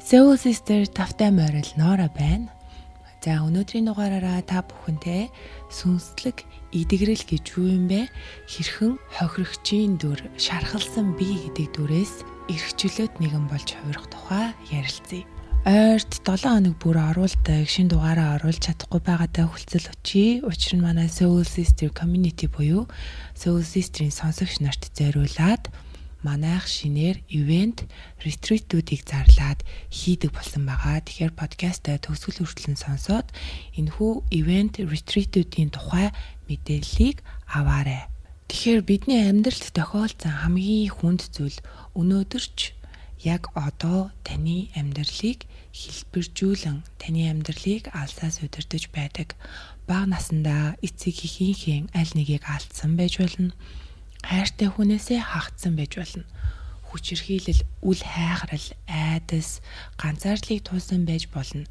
Soul Sister тавтай морил Нора байна. За өнөөдрийн дугаараараа та бүхэнтэй сүнслэг идэгрэл гэж юу юм бэ? Хэрхэн хохирогчийн дүр шархалсан би гэдэг дүрээс эрхчлөөт нэгэн болж хувирах тухай ярилцъя. Ойрт 7 хоног бүр оруулдаг шинэ дугаараа оруулж чадахгүй байгаадаа хүлцэл өчье. Учир нь манай Soul Sister community буюу Soul Sister-ийн сонсогч нарт зориулаад манайх шинээр ивент ретритүүдийг зарлаад хийдэг болсон байгаа. Тэгэхээр подкастаа төгсгөл хүртэл сонсоод энэхүү ивент ретритүүдийн тухай мэдээллийг аваарай. Тэгэхээр бидний амьдралд тохиолдсон хамгийн хүнд зүйл өнөөдөрч яг одоо таны амьдралыг хэлбэржүүлэн таны амьдралыг алсаас удирдах байдаг. Бага насндаа эцэг эхийнхээ аль нэгийг алдсан байж болно. Хайртай хүнээсээ хагцсан байж болно. Хүчирхийлэл, үл хайхрал, айдас, ганцаарлыг туулсан байж болно.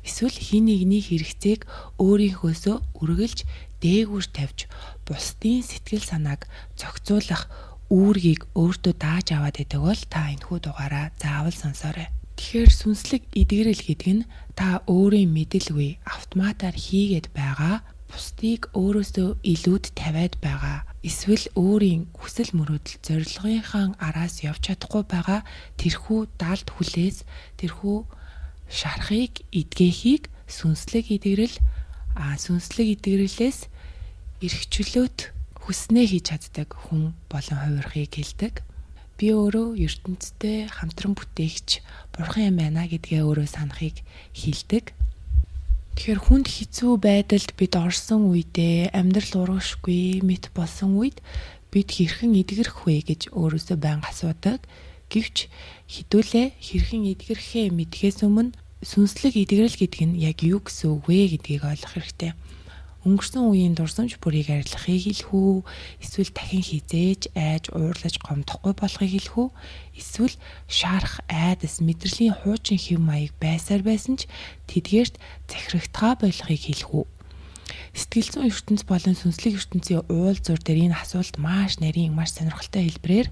Эсвэл хин нэгний хэрэгцээг өөрийнхөөсөө үргэлж дээгүүр тавьж, бусдын сэтгэл санааг зохицуулах үүргийг өөртөө дааж аваад идэг бол та энэхүү дугаараа заавал сонсоорой. Тэгэхээр сүнслэг идэгрэл гэдэг нь та өөрийн мэдэлгүй автоматар хийгээд байгаа, бусдыг өөрөөсөө илүүд тавиад байгаа. Эсвэл өөрийн хүсэл мөрөөдөл зорилгынхаа араас явж чадахгүй байгаа тэрхүү далд хүлээс тэрхүү шархыг эдгэхийг сүнслэг идэгрэлээс эрхчлөөт хүснээ хийж чаддаг хүн болон хувирахыг хэлдэг. Би өөрөө ертөнцтэй хамтран бүтээгч бурхан юм байна гэдгээ өөрөө санахыг хэлдэг. Тэгэхээр хүнд хэцүү байдалд бид орсон үедээ амьдрал урагшгүй мэт болсон үед бид хэрхэн идэгрэх вэ гэж өөрөөсөө байнга асуудаг. Гэвч хэдүүлээ хэрхэн идэгрэхээ мэдхээс өмнө сүнслэг идэгрэл гэдэг нь яг юу гэсэн үг вэ гэдгийг ойлгох хэрэгтэй. Өнгөрсөн үеийн дурсамж бүрийг арилгахыг хэлэх үү? Эсвэл дахин хизээж айж уурлаж гомдохгүй болохыг хэлэх үү? Эсвэл шарах, айдас, мэдрэлийн хуучин хэв маяг байсаар байсан ч тэдгээрт захирагдхаа болохыг хэлэх үү? Сэтгэл зүйн ертөнц болон сүнслэг ертөнцийн уулзуур дээр энэ асуулт маш нарийн, маш сонирхолтой хэлбэрээр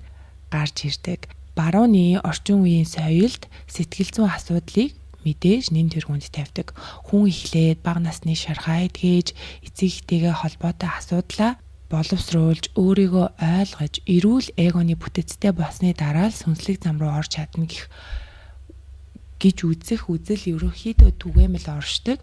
гарч ирдэг. Барууны орчин үеийн соёлд сэтгэл зүйн асуудлыг мэдээж нэн тэргуунд тавьдаг. Хүн эхлээд бага насны шархаа эдгэж, эцэг эхтэйгээ холбоотой асуудлаа боловсруулж, өөрийгөө ойлгож, эрүүл эгоны бүтэцтэй болсны дараа л сүнслэг зам руу орж чадна гэж үзэх үзэл ерөнхийдөө түгээмэл оршдог.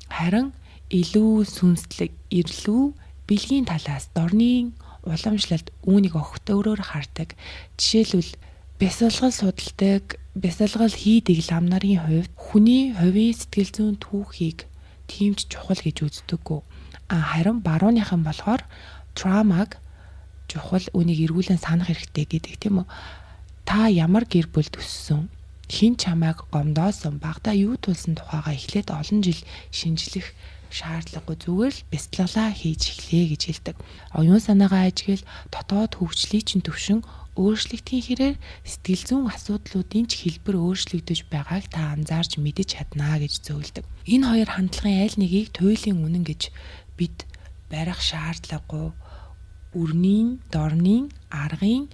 Харин илүү сүнслэг, илүү бэлгийн талаас дорны уламжлалт үүнийг огтөөрөөр хардаг. Жишээлбэл бясалгал судалдаг, бясалгал хийдэг лам нарын хувьд хүний хувийн сэтгэл зүйн түүхийг тийм ч чухал гэж үздэггүй. Харин барууныхан болохоор травмаг чухал, үнийг эргүүлэн санах хэрэгтэй гэдэг тийм үү? Та ямар гэр бүлд өссөн? Хэн чамайг гомдоосон, багада юу тулсан тухайгаа эхлээд олон жил шинжлэх шаардлагагүй, зүгээр л бяцлаглаа хийж эхлэе гэж хэлдэг. Оюун санаагаа ажиглал дотоод хөгжлийн чинь төвшин өөрчлөгдөхийн хэрээр сэтгэл зүйн асуудлуудын ч хэлбэр өөрчлөгдөж байгааг та анзаарч мэдэж чаднаа гэж зөвлөдөг. Энэ хоёр хандлагын аль нэгийг туйлын үнэн гэж бид барих шаардлагагүй. Өрнийн, дорнийн, аргын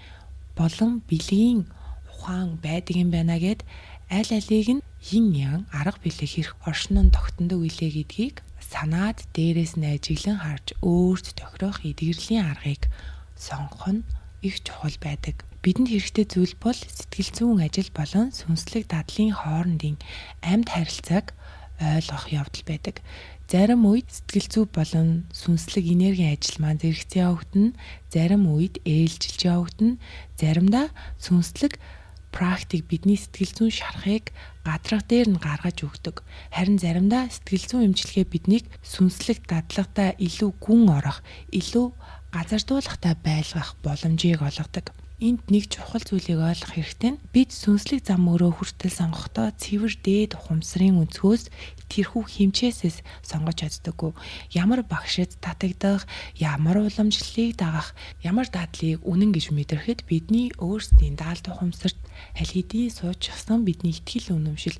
болон бэлгийн ухаан байдаг юм байна гэд аль алийг нь yin yang арга билэг хэрэг оршин нь тогтнодог үлээ гэдгийг санаад дээрээс нь ажиглан харж өөрт тохирох идэгрэлийн аргыг сонгох нь их чухал байдаг. Бидэнд хэрэгтэй зүйл бол сэтгэл зүйн ажил болон сүнслэг дадлын хоорондын амьд харилцааг ойлгох явдал байдаг. Зарим үед сэтгэл зүй болон сүнслэг энергийн ажил маань зэрэгцээ явагдана, зарим үед ээлжилж явагдана, заримдаа сүнслэг практик бидний сэтгэл зүйн шархыг гадрах дээр нь гаргаж өгдөг. Харин заримдаа сэтгэл зүйн эмчилгээ биднийг сүнслэг дадлагтаа илүү гүн орох, илүү газардуулахтай байлгах боломжийг олгодог. Энд нэг чухал зүйлийг ойлгох хэрэгтэй нь бид сүнслэг зам өрөө хүртэл сонгохдоо цэвэр дээд ухамсарын өнцгөөс тэрхүү хэмжээсээс сонгож чаддаггүй. Ямар багшид татагдах, ямар уламжлалыг дагах, ямар дадлыг үнэн гэж мэдрэхэд бидний өөрсдийн даалд ухамсарт аль хэдийн суучихсан бидний итгэл үнэмшил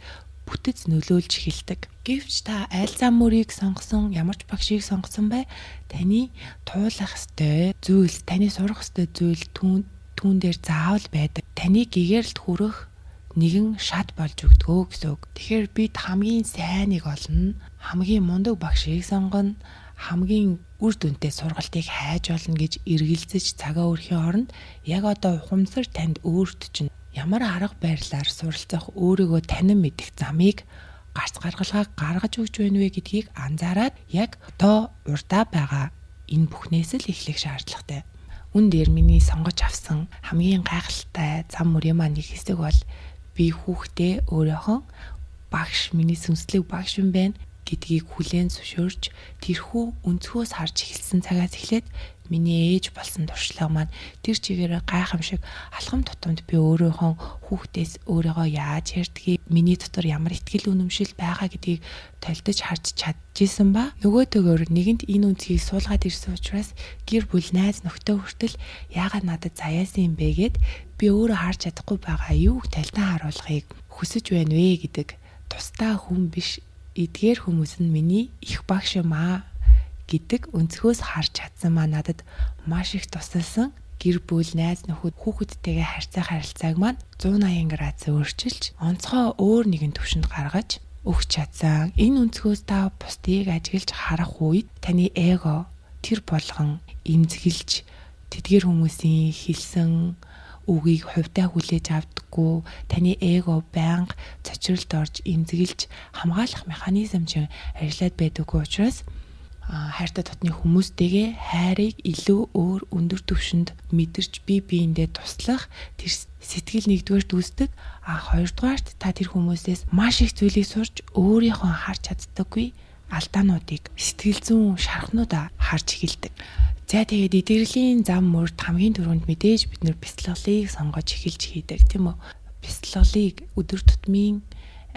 бүтэц нөлөөлж эхэлдэг. Гэвч та аль зам мөрийг сонгосон, ямар ч багшийг сонгосон бай, таны туулах ёстой зүйлс, таны сурах ёстой зүйл түүн дээр заавал байдаг. Таны гэгэрэлд хүрэх нэгэн шат болж өгдгөө гэсэн үг. Тэгэхээр бид хамгийн сайныг олно, хамгийн мундаг багшийг сонгоно, хамгийн үр дүнтэй сургалтыг хайж олно гэж эргэлзэж цагаа өрхийн оронд яг одоо ухамсар танд өөрт чинь ямар арга барилаар суралцах, өөрийгөө танин мэдэх замыг гарц гаргалгаа гаргаж өгч байна вэ гэдгийг анзаараад яг одоо урдаа байгаа энэ бүхнээс л эхлэх шаардлагатай. Үн дээр миний сонгож авсан хамгийн гайхалтай зам мөрийн маань нэг хэсэг бол би хүүхдээ өөрийнхөө багш, миний сүнслэг багш юм байна гэдгийг хүлээн зөвшөөрч тэрхүү өнцгөөс харж эхэлсэн цагаас эхлээд миний ээж болсон туршлага маань тэр чигээрээ гайхамшиг алхам тутамд би өөрийнхөө хүүхдээс өөрийгөө яаж ярьдгийг, миний дотор ямар ихтгэл үнэмшил байгаа гэдгийг толдож харж чадчихсан ба нөгөөдөөгөр нэгэнт энэ үнцгийг суулгаад ирсэн учраас гэр бүл, найз нөхдөд хүртэл яагаад надад заяасан юм бэ гэд би өөрөө харж чадахгүй байгаа юуг талтан харуулахыг хүсэж байна вэ гэдэг тусдаа хүн биш эдгээр хүмүүс нь миний их багш юм аа гэдэг өнцгөөс харж чадсан маа надад маш их тусалсан. Гэр бүл, найз нөхөд, хүүхэдтэйгээ харьцах харилцааг маань 180 градус өөрчилж онцгой өөр нэгэн түвшинд гаргаж өгч чадсан. Энэ өнцгөөс та бусдыг ажиглаж харах үед таны эго тэр болгон эмзэглэж тэдгээр хүмүүсийн хэлсэн үгийг хувьдаа хүлээж авдаггүй, таны эго байнга цочролд орж эмзэглэж хамгаалах механизм чинь ажиллаад байдаггүй учраас хайртай дотны хүмүүстэйгээ хайрыг илүү өөр өндөр түвшинд мэдэрч бие биендээ туслах тэр сэтгэл нэгдүгээрт үүсдэг. Хоёрдугаарт та тэр хүмүүсээс маш их зүйлийг сурч өөрийнхөө харж чаддаггүй алдаануудыг сэтгэл зүйн шархнуудаа харж эхэлдэг. За тэгээд эдгэрлийн зам мөрд хамгийн түрүүнд мэдээж бид нэр бяцлаглалыг сонгож эхэлж хийдэг тийм үү? Бяцлаглалыг өдөр тутмын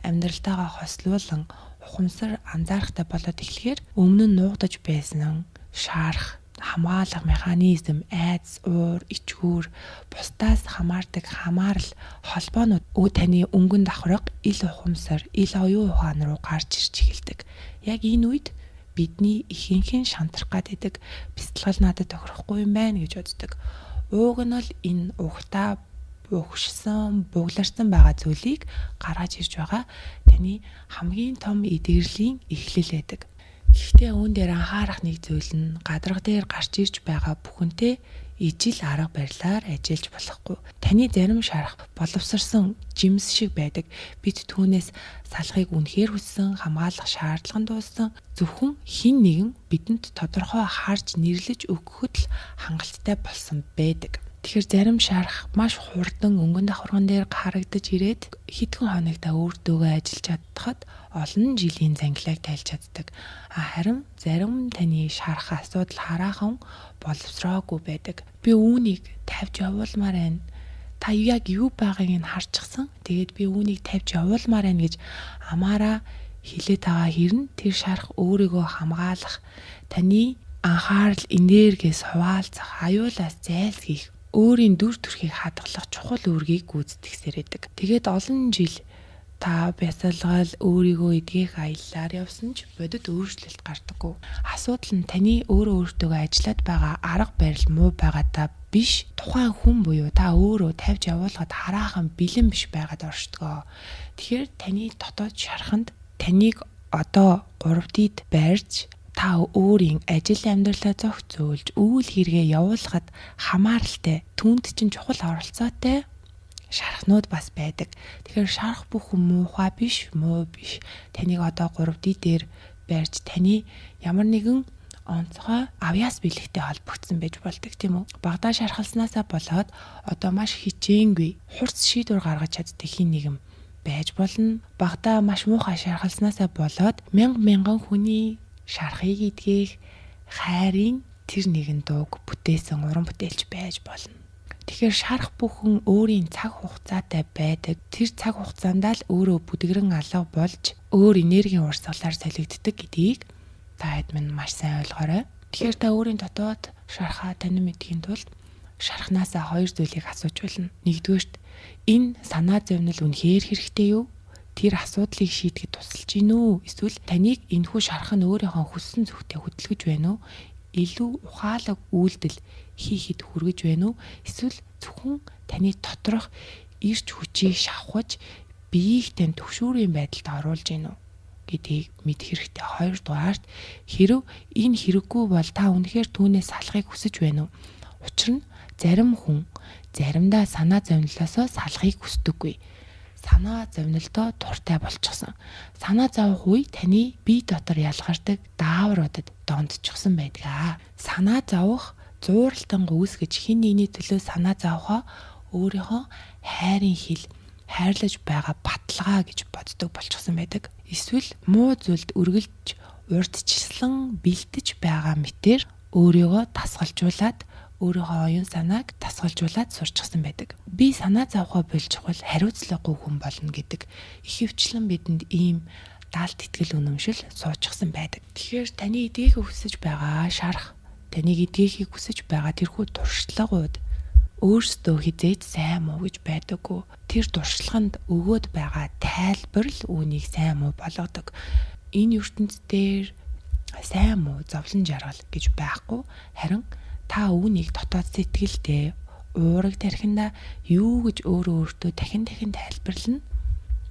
амьдралтайгаа хослуулан ухамсар анзаарахтай болоод эхлэхээр өмнө нь нуугдаж байсан шаарах, хамгаалах механизм, айдас, уур, ичгүүр, бусдаас хамаардаг хамаарал холбоонууд таны өнгөн давхраг, ил ухамсар, ил оюун ухаан руу гарч ирж эхэлдэг. Яг энэ үед бидний ихэнхэн шантрах гэдэг бяцлал надад тохирохгүй юм байна гэж боддог. Ууг нь бол энэ угтаа бугшсан, бугларсан байгаа зүйлийг гаргаж ирж байгаа таны хамгийн том эдгэрлийн эхлэл байдаг. Гэхдээ үүн дээр анхаарах нэг зүйл нь гадарга дээр гарч ирж байгаа бүхэнтэй ижил арга барилаар ажиллаж болохгүй. Таны зарим шарах боловсрсан жимс шиг байдаг. Бид түүнээс салахыг үнэхээр хүссэн, хамгаалах шаардлага дууссан зөвхөн хин нэгэн бидэнд тодорхой харж нэрлэж өгөхөд л хангалттай болсон байдаг. Тэгэхээр зарим шарах маш хурдан өнгөн давхарган дээр харагдаж ирээд хэдхэн хоногта өөртөөгөө ажиллаж чадхад олон жилийн зангилааг тайлж чаддаг. Харин зарим таны шарах асуудал хараахан боловсроогүй байдаг. Би үүнийг тавьж явуулмаар байна. Та яг юу байгааг нь харчихсан. Тэгээд би үүнийг тавьж явуулмаар байна гэж амаараа хэлээд байгаа хэрн тэр шарах өөрийгөө хамгаалах, таны анхаарал энергиэс хуваалцах, аюулаас зайлсхийх, өөрийн дүр төрхийг хадгалах чухал үүргийг гүйцэтгэсээр байдаг. Тэгээд олон жил та бясалгал өөрийгөө эдгэх аяллаар явсан ч бодит өөрчлөлт гардаггүй. Асуудал нь таны өөртөө ажиллаад байгаа арга барил муу байгаадаа биш, тухайн хүн буюу та өөрөө тавьж явуулахад хараахан бэлэн биш байгаад оршдгоо. Тэгэхээр таны дотоод шарханд таныг одоо 3D-д барьж та өөрийн ажил амьдралаа зохицуулж үйл хэрэгээ явуулахад хамааралтай, түүнд чинь чухал оролцоотой шархнууд бас байдаг. Тэгэхээр шарах бүхэн муухай биш, муу биш. Таныг одоо 3D дээр барьж таны ямар нэгэн онцгой авьяас бэлэгтэй холбогдсон байж болдог тийм үү? Багадаа шархалснаасаа болоод одоо маш хичээнгүй хурц шийдвэр гаргаж чаддаг хин нэгэн байж болно. Багадаа маш муухай шархалснаасаа болоод мянган хүний шархыг эдгэх хайрын тэр нэгэн дууг бүтээсэн уран бүтээлч байж болно. Тэгэхээр шарах бүхэн өөрийн цаг хугацаатай байдаг. Тэр цаг хугацаанд л өөрөө бүдгэрэн алга болж өөр энергийн урсгалаар солигддог гэдгийг та хэд минь маш сайн ойлгоорой. Тэгэхээр та өөрийн дотоод шархаа танин мэдхийн тулд шархнаасаа хоёр зүйлийг асууж болно. Нэгдүгээрт энэ санаа зовнил үнэхээр хэрэгтэй юу? Тэр асуудлыг шийдэхэд тусалж гин үү? Эсвэл таныг энэхүү шарах нь өөрийнхөө хүссэн зүгтээ хөдөлгөж байна уу? Илүү ухаалаг үйлдэл хийхэд хүргэж байна уу? Эсвэл зөвхөн таны доторх ирч хүчийг шавхаж биеийнхтэй төвшүүрийн байдалд оруулж гинүү гэдгийг мэдэх хэрэгтэй. Хоёрдугаарт хэрв энэ хэрэггүй бол та үнэхээр түүнээс салахыг хүсэж байна уу? Учир нь зарим хүн заримдаа санаа зовнилоосоо салахыг хүсдэггүй. Санаа зовнилдоо дуртай болчихсон. Санаа зовх үе таны бие дотор ялгардаг даавруудад дондчихсон байдаг. Санаа зовх зууралтан үүсгэж хин нэгний төлөө санаа зовхоо өөрийнхөө хайрын хил хайрлаж байгаа баталгаа гэж боддог болчихсон байдаг. Эсвэл муу зүйлд үргэлж урдчлан бэлдэж байгаа мэтэр өөрийгөө дасгалжуулаад өөрийнхөө оюун санааг дасгалжуулаад сурчсан байдаг. Би санаа зовхоо болчихвол хариуцлагагүй хүн болно гэдэг ихэвчлэн бидэнд ийм даалт итгэл үнэмшил суучихсан байдаг. Тэгэхээр таны эдгэхийг хүсэж байгаа шарах, таныг эдгэхийг хүсэж байгаа тэрхүү туршлагууд өөрсдөө хизээж сайн муу гэж байдаггүй. Тэр туршлаганд өгөөд байгаа тайлбар л үүнийг сайн муу болгодог. Энэ ертөнцийн дээр сайн муу зовлон жаргал гэж байхгүй. Харин та үүнийг дотоод сэтгэлдээ уураг тархинда юу гэж өөртөө дахин тайлбарлана.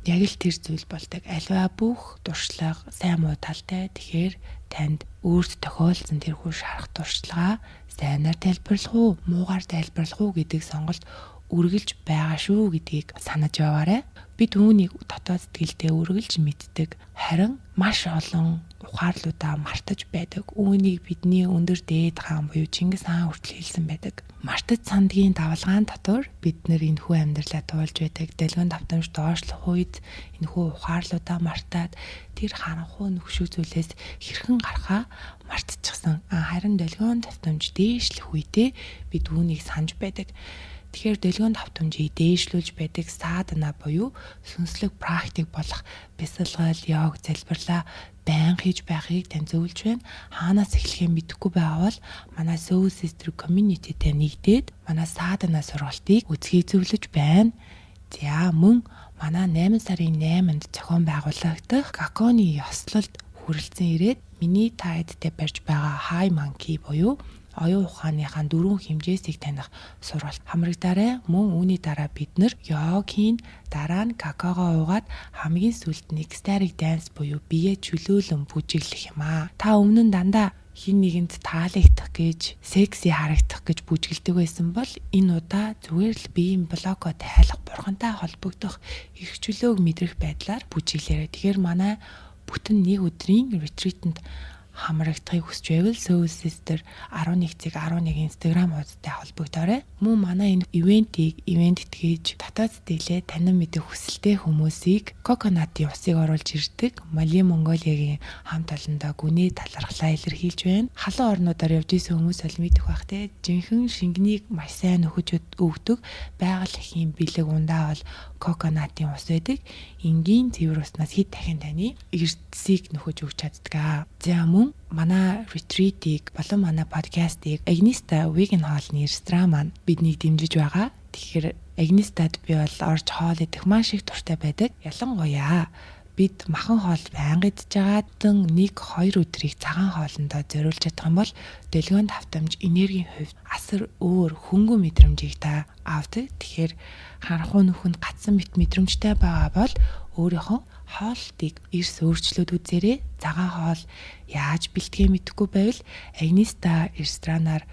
Яг л тэр зүйл болдог. Аливаа бүх туршлага сайн муу талтай. Тэгэхээр танд өөрт тохиолдсон тэрхүү шарах туршлагаа сайнаар тайлбарлах уу, муугаар тайлбарлах уу гэдэг сонголт үргэлж байгаа шүү гэдгийг санаж яваарай. Бид үүнийг дотоод сэтгэлдээ үргэлж мэддэг. Харин маш олон ухаарлуудаа мартаж байдаг. Үүнийг бидний өндөр дээд хаан буюу Чингис хаан хүртэл хэлсэн байдаг. Мартаж сандгийн давалгаан дотор бид нэр энэхүү амьдралаа туулж байдаг. Дэлгэн давтамж доошлох үед энэхүү ухаарлуудаа мартаад тэр харанхуй нөхшөө зүйлээс хэрхэн гарахаа мартчихсан. Харин дэлгэн давтамж дээшлэх үедээ бид үүнийг санаж байдаг. Тэгэхээр дэлгэн давтамжийг дээшлүүлж байдаг садана буюу сүнслэг практик болох бясалгал, йог, залбирлаа байн хийж байхыг таньцуулж байна. Хаанаас эхлэхээ мэдэхгүй байгаа бол манай Soul Sister community-тэй нэгдээд манай садана сургалтыг үзхийг зөвлөж байна. За мөн манай 8 сарын 8-нд зохион байгуулагдах Гаконы ёслолд хүрэлцэн ирээд миний тайдтай барьж байгаа High Monkey буюу оюун ухааныхаа 4 хэмжээсийг таних сургалт хамрагдаарай. Мөн үүний дараа бид нэр йог хийн, дараа нь какао уугаад хамгийн сүүлд нь ecstatic dance буюу бие чөлөөлөн бүжиглэх юм аа. Та өмнө нь дандаа хин нэгэнд таалагдах гэж, секси харагдах гэж бүжгэлдэг байсан бол энэ удаа зүгээр л биеийн блоко тайлах, бурхантай холбогдох, их чөлөөг мэдрэх байдлаар бүжиглээрэй. Тэгэхээр манай бүтэн нэг өдрийн retreat-нд хамрагдахыг хүсч байвал Soul Sister 11:11 Instagram хуудастай холбогдоорой. Мөн манай энэ ивент итгэж дотоод сэтгэлээ танин мэдэх хүсэлтэй хүмүүсийг коконатын усыг оруулж ирдэг Мали Монголиагийн хамт олондоо гүний талархлаа илэрхийлж байна. Халуун орнуудаар явж исэн хүмүүс бол мэдэх бах те. Жинхэнэ шингэнийг маш сайн нөхөж өгдөг байгаль эхийн бэлэг ундаа бол коконатын ус байдаг. Энгийн цэвэр уснаас хэд дахин таны эрдэсийг нөхөж өгч чаддаг. За мөн манай retreat-ийг болон манай подкастыг Agnista Vegan хоолны ресторан маань биднийг дэмжиж байгаа. Тэгэхээр Agnista-д би бол орж хоол идэх маш их дуртай байдаг. Ялангуяа бид махан хоол байнга идж байгаад 1-2 өдрийг цагаан хоолндоо зориулж чадах юм бол дэлгөөнд давтамж энергийн хувьд асар өөр хөнгөн мэдрэмжийг та авдаг. Тэгэхээр харанхуй нүхэнд гацсан мэдрэмжтэй байгаа бол өөрийнхөө хоолтыг эрс өөрчлөөд үзээрэй. Цагаан хоол яаж бэлтгэхээ мэдэхгүй байвал Agnista ресторанаар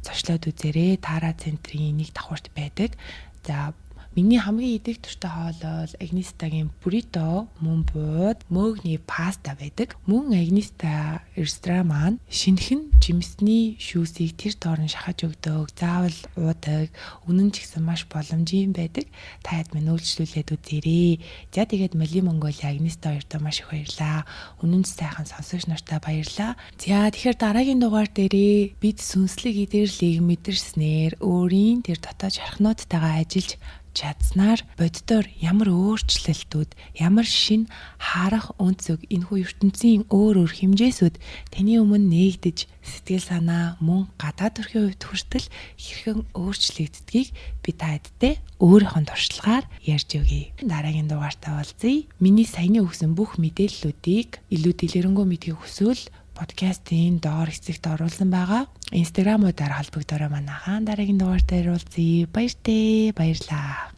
зочлоод үзээрэй. Тара центрийн нэг давхурт байдаг. За миний хамгийн идэх дуртай хоол бол Agnista-гийн burrito, мөн бууд, мөөгний паста байдаг. Мөн Agnista ресторан маань шинэхэн жимсний шүүсийг тэр доорн шахаж өгдөг. Заавал уудаг. Үнэн ч гэсэн маш боломжийн байдаг. Та хэд минь үйлчлүүлээд үзээрэй. За тэгээд Мали Монголиа Agnista хоёртоо маш их баярлаа. Үнэн ч сайхан сонсогч нартай баярлаа. За тэгэхээр дараагийн дугаар дээрээ бид сүнслэг идээрлийг мэдэрснээр өөрийн тэр дотоод шархнуудтайгаа ажиллаж чадсанаар боддоор ямар өөрчлөлтүүд, ямар шин харах өнцөг, энэхүү ертөнцийн өөр хэмжээсүүд таны өмнө нээгдэж сэтгэл санаа мөн гадаад төрхийн хувьд хүртэл хэрхэн өөрчлөгддгийг би та хэдтэй өөрийнхөө туршлагаар ярьж өгье. Дараагийн дугаартаа уулзъя. Миний саяны өгсөн бүх мэдээллүүдийг илүү дэлгэрэнгүй мэдхийг хүсвэл подкастын доор хэсэгт оруулсан байгаа. Инстаграмуудаар холбогдоорой манайхан. Дараагийн дугаар дээр уулзъя. Баярлалаа.